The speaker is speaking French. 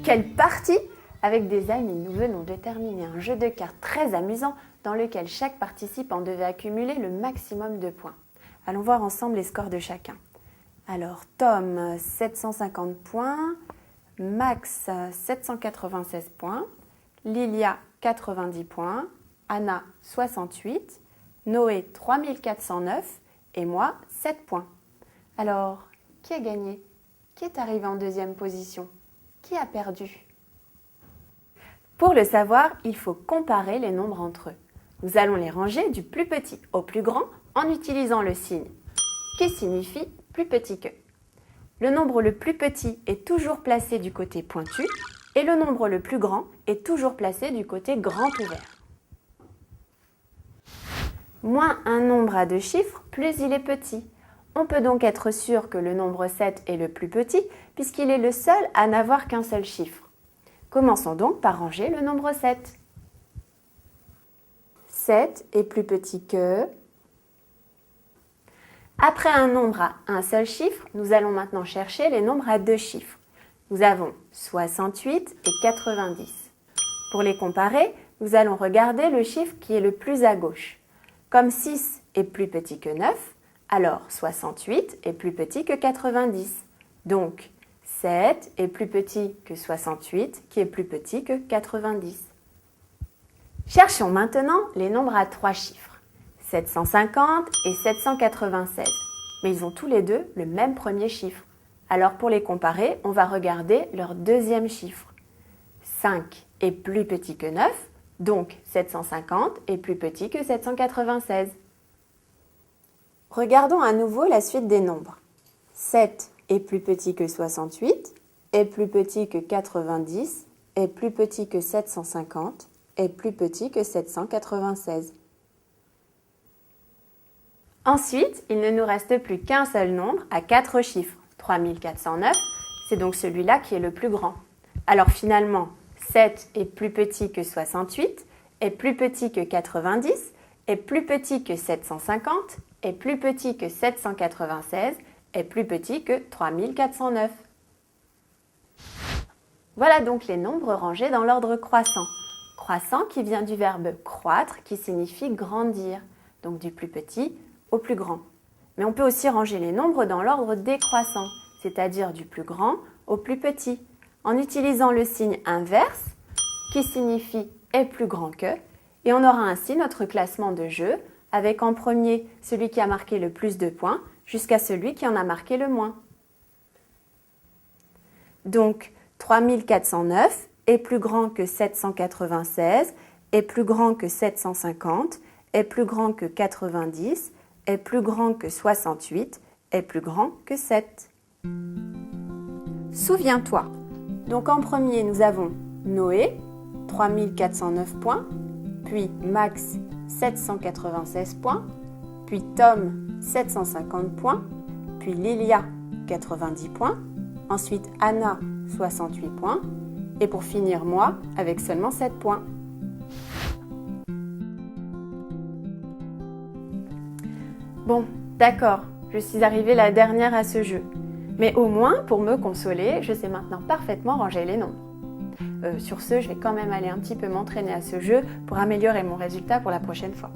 Quelle partie! Avec des amis, nous venons de terminer un jeu de cartes très amusant dans lequel chaque participant devait accumuler le maximum de points. Allons voir ensemble les scores de chacun. Alors, Tom, 750 points, Max, 796 points, Lilia, 90 points, Anna, 68, Noé, 3409 et moi, 7 points. Alors, qui a gagné? Qui est arrivé en deuxième position? Qui a perdu? Pour le savoir, il faut comparer les nombres entre eux. Nous allons les ranger du plus petit au plus grand en utilisant le signe qui signifie plus petit que. Le nombre le plus petit est toujours placé du côté pointu et le nombre le plus grand est toujours placé du côté grand ouvert. Moins un nombre a de chiffres, plus il est petit. On peut donc être sûr que le nombre 7 est le plus petit puisqu'il est le seul à n'avoir qu'un seul chiffre. Commençons donc par ranger le nombre 7. 7 est plus petit que... Après un nombre à un seul chiffre, nous allons maintenant chercher les nombres à deux chiffres. Nous avons 68 et 90. Pour les comparer, nous allons regarder le chiffre qui est le plus à gauche. Comme 6 est plus petit que 9, alors 68 est plus petit que 90. Donc, 7 est plus petit que 68, qui est plus petit que 90. Cherchons maintenant les nombres à trois chiffres, 750 et 796. Mais ils ont tous les deux le même premier chiffre. Alors pour les comparer, on va regarder leur deuxième chiffre. 5 est plus petit que 9, donc 750 est plus petit que 796. Regardons à nouveau la suite des nombres. 7 est plus petit que 68, est plus petit que 90, est plus petit que 750, est plus petit que 796. Ensuite, il ne nous reste plus qu'un seul nombre à 4 chiffres, 3409, c'est donc celui-là qui est le plus grand. Alors finalement, 7 est plus petit que 68, est plus petit que 90, est plus petit que 750, est plus petit que 796, est plus petit que 3409. Voilà donc les nombres rangés dans l'ordre croissant. Croissant qui vient du verbe croître qui signifie grandir, donc du plus petit au plus grand. Mais on peut aussi ranger les nombres dans l'ordre décroissant, c'est-à-dire du plus grand au plus petit, en utilisant le signe inverse qui signifie est plus grand que, et on aura ainsi notre classement de jeu avec en premier celui qui a marqué le plus de points jusqu'à celui qui en a marqué le moins. Donc 3409 est plus grand que 796, est plus grand que 750, est plus grand que 90, est plus grand que 68, est plus grand que 7. Souviens-toi, donc en premier nous avons Noé, 3409 points, puis Max, 796 points, puis Tom, 750 points, puis Lilia, 90 points, ensuite Anna, 68 points, et pour finir moi, avec seulement 7 points. Bon, d'accord, je suis arrivée la dernière à ce jeu. Mais au moins, pour me consoler, je sais maintenant parfaitement ranger les nombres. Sur ce, je vais quand même aller un petit peu m'entraîner à ce jeu pour améliorer mon résultat pour la prochaine fois.